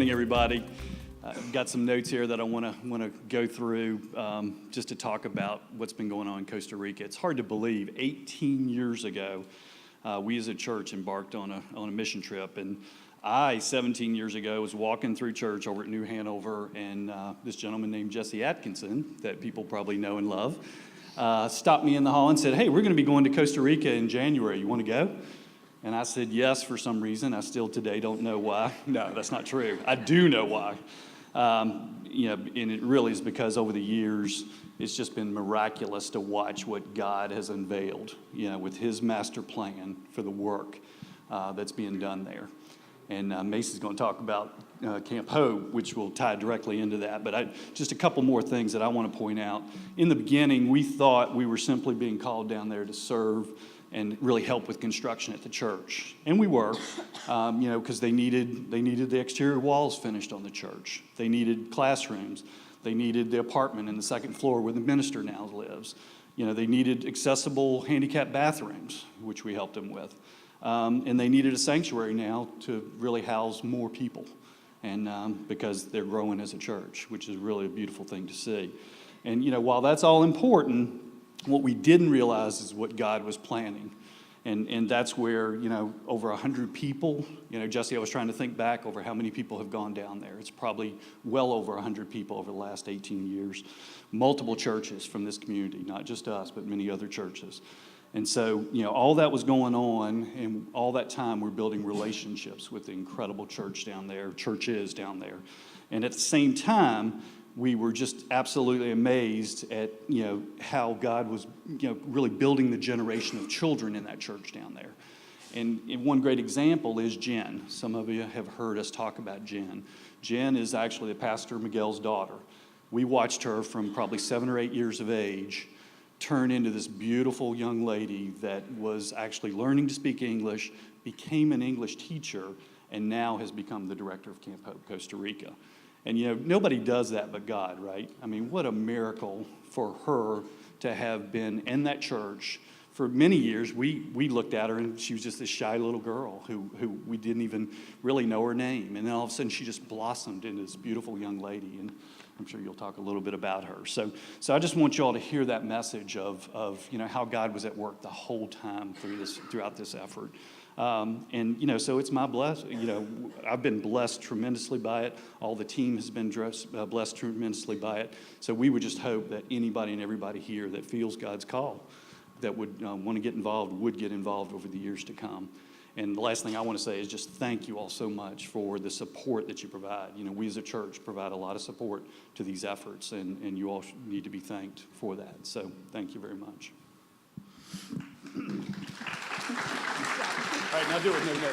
morning, everybody. I've got some notes here that I want to go through just to talk about what's been going on in Costa Rica. It's hard to believe. 18 years ago, we as a church embarked on a mission trip, and 17 years ago, was walking through church over at New Hanover, and this gentleman named Jesse Atkinson, that people probably know and love, stopped me in the hall and said, "Hey, we're going to be going to Costa Rica in January. You want to go?" And I said yes for some reason. I still today don't know why. No, that's not true. I do know why. And it really is because over the years, it's just been miraculous to watch what God has unveiled, with his master plan for the work that's being done there. And Macie's going to talk about Camp Hope, which will tie directly into that. But just a couple more things that I want to point out. In the beginning, we thought we were simply being called down there to serve and really help with construction at the church. And we were, because they needed the exterior walls finished on the church. They needed classrooms. They needed the apartment in the second floor where the minister now lives. They needed accessible handicapped bathrooms, which we helped them with. And they needed a sanctuary now to really house more people, and because they're growing as a church, which is really a beautiful thing to see. And while that's all important, what we didn't realize is what God was planning. And that's where, over 100 people, Jesse, I was trying to think back over how many people have gone down there. It's probably well over 100 people over the last 18 years. Multiple churches from this community, not just us, but many other churches. And so, all that was going on, and all that time we're building relationships with the incredible churches down there. And at the same time, we were just absolutely amazed at, how God was, really building the generation of children in that church down there. And one great example is Jen. Some of you have heard us talk about Jen. Jen is actually Pastor Miguel's daughter. We watched her from probably 7 or 8 years of age turn into this beautiful young lady that was actually learning to speak English, became an English teacher, and now has become the director of Camp Hope Costa Rica. And nobody does that but God, right? I mean, what a miracle for her to have been in that church for many years. We looked at her and she was just this shy little girl who we didn't even really know her name. And then all of a sudden she just blossomed into this beautiful young lady. And I'm sure you'll talk a little bit about her. So I just want you all to hear that message of how God was at work the whole time throughout this effort. So it's my blessing. I've been blessed tremendously by it. All the team has been blessed tremendously by it. So we would just hope that anybody and everybody here that feels God's call, that would want to get involved, would get involved over the years to come. And the last thing I want to say is just thank you all so much for the support that you provide. We as a church provide a lot of support to these efforts, and you all need to be thanked for that. So thank you very much. All right, now do it. No.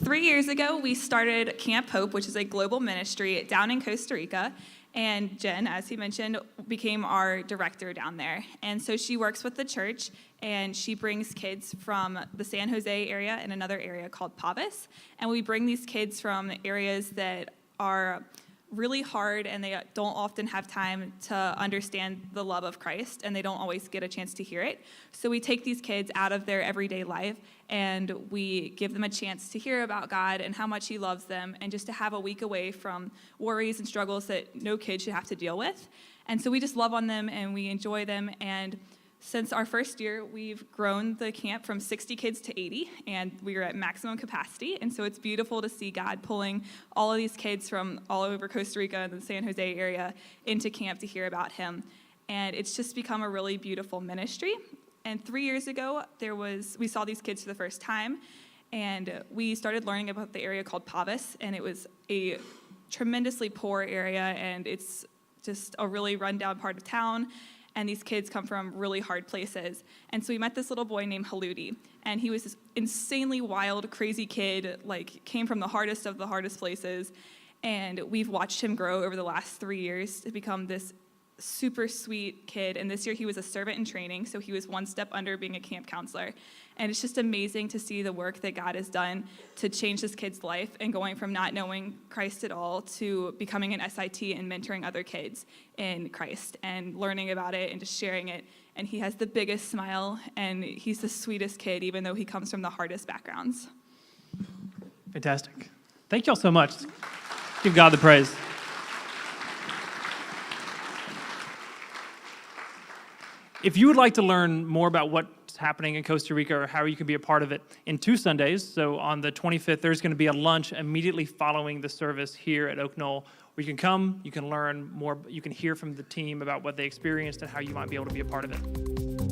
3 years ago, we started Camp Hope, which is a global ministry down in Costa Rica. And Jen, as he mentioned, became our director down there. And so she works with the church, and she brings kids from the San Jose area and another area called Pavas. And we bring these kids from areas that are really hard, and they don't often have time to understand the love of Christ, and they don't always get a chance to hear it. So we take these kids out of their everyday life, and we give them a chance to hear about God and how much he loves them, and just to have a week away from worries and struggles that no kid should have to deal with. And so we just love on them, and we enjoy them. And since our first year, we've grown the camp from 60 kids to 80, and we are at maximum capacity. And so it's beautiful to see God pulling all of these kids from all over Costa Rica and the San Jose area into camp to hear about him. And it's just become a really beautiful ministry. And 3 years ago, we saw these kids for the first time, and we started learning about the area called Pavas, and it was a tremendously poor area, and it's just a really rundown part of town. And these kids come from really hard places. And so we met this little boy named Haludi, and he was this insanely wild, crazy kid, came from the hardest of the hardest places. And we've watched him grow over the last 3 years to become this super sweet kid. And this year he was a servant in training, so he was one step under being a camp counselor. And it's just amazing to see the work that God has done to change this kid's life, and going from not knowing Christ at all to becoming an SIT and mentoring other kids in Christ and learning about it and just sharing it. And he has the biggest smile, and he's the sweetest kid, even though he comes from the hardest backgrounds. Fantastic. Thank y'all so much. Give God the praise. If you would like to learn more about what's happening in Costa Rica or how you can be a part of it in 2 Sundays, so on the 25th, there's going to be a lunch immediately following the service here at Oak Knoll, where you can come, you can learn more, you can hear from the team about what they experienced and how you might be able to be a part of it.